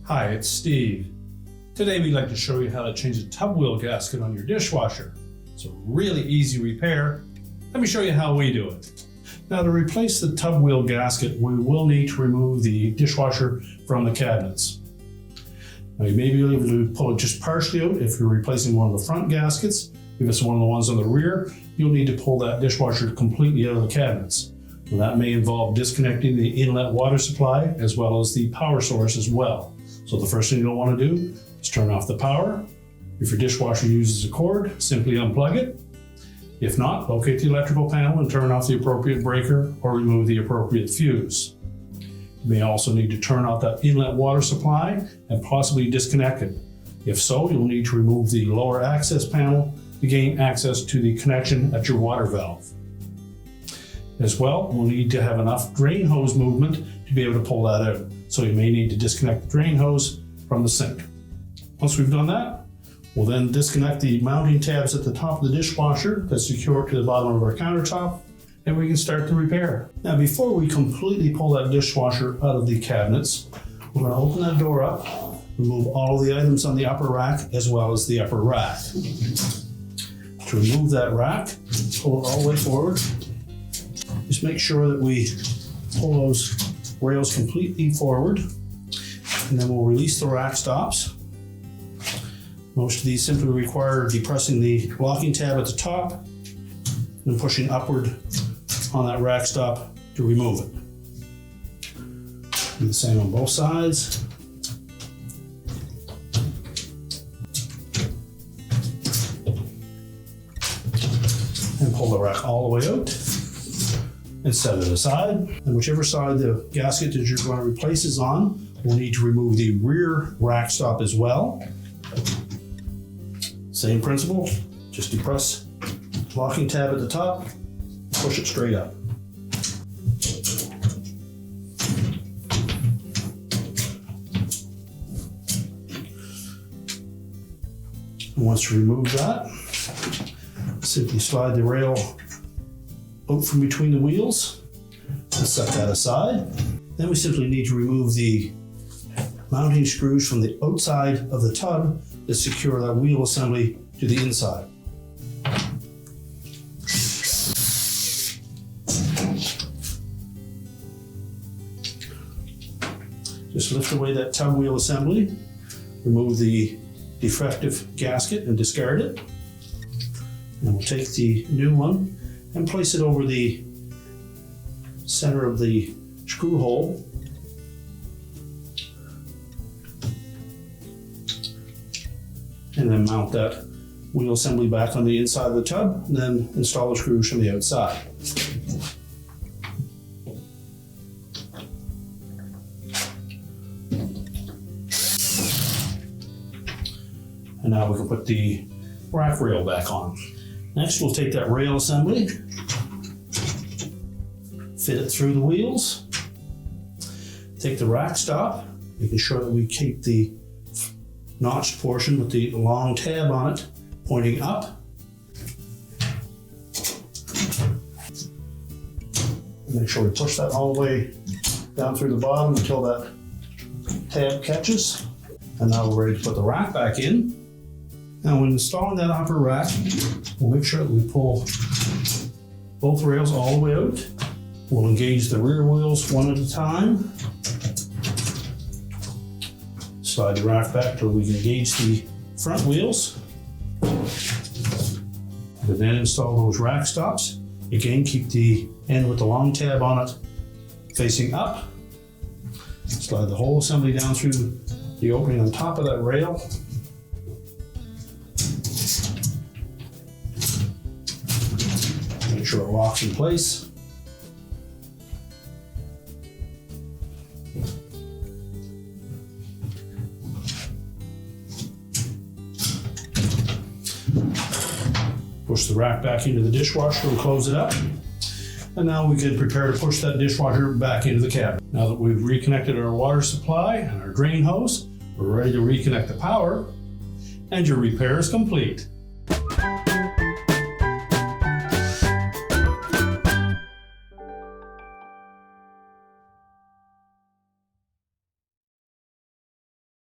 Hi, it's Steve. Today we'd like to show you how to change the tub wheel gasket on your dishwasher. It's a really easy repair. Let me show you how we do it. Now, to replace the tub wheel gasket, we will need to remove the dishwasher from the cabinets. Now, you may be able to pull it just partially out if you're replacing one of the front gaskets. If it's one of the ones on the rear, you'll need to pull that dishwasher completely out of the cabinets. Now, that may involve disconnecting the inlet water supply as well as the power source as well. So the first thing you'll want to do is turn off the power. If your dishwasher uses a cord, simply unplug it. If not, locate the electrical panel and turn off the appropriate breaker or remove the appropriate fuse. You may also need to turn off that inlet water supply and possibly disconnect it. If so, you'll need to remove the lower access panel to gain access to the connection at your water valve. As well, we'll need to have enough drain hose movement to be able to pull that out. So you may need to disconnect the drain hose from the sink. Once we've done that, we'll then disconnect the mounting tabs at the top of the dishwasher that secure it to the bottom of our countertop, and we can start the repair. Now, before we completely pull that dishwasher out of the cabinets, we're going to open that door up, remove all of the items on the upper rack as well as the upper rack. To remove that rack, pull it all the way forward. Just make sure that we pull those rails completely forward, and then we'll release the rack stops. Most of these simply require depressing the locking tab at the top and pushing upward on that rack stop to remove it. Do the same on both sides. And pull the rack all the way out and set it aside. And whichever side the gasket that you're going to replace is on, we'll need to remove the rear rack stop as well. Same principle, just depress the locking tab at the top, push it straight up. And once you remove that, simply slide the rail out from between the wheels and set that aside. Then we simply need to remove the mounting screws from the outside of the tub that secure that wheel assembly to the inside. Just lift away that tub wheel assembly, remove the defective gasket and discard it. And we'll take the new one and place it over the center of the screw hole. And then mount that wheel assembly back on the inside of the tub, and then install the screws from the outside. And now we can put the rack rail back on. Next, we'll take that rail assembly, fit it through the wheels, take the rack stop, making sure that we keep the notched portion with the long tab on it pointing up. Make sure we push that all the way down through the bottom until that tab catches. And now we're ready to put the rack back in. Now, when installing that upper rack, we'll make sure that we pull both rails all the way out. We'll engage the rear wheels one at a time. Slide the rack back till we can engage the front wheels. And then install those rack stops. Again, keep the end with the long tab on it facing up. Slide the whole assembly down through the opening on top of that rail. Make sure it locks in place. Push the rack back into the dishwasher and close it up. And now we can prepare to push that dishwasher back into the cabinet. Now that we've reconnected our water supply and our drain hose, we're ready to reconnect the power, and your repair is complete.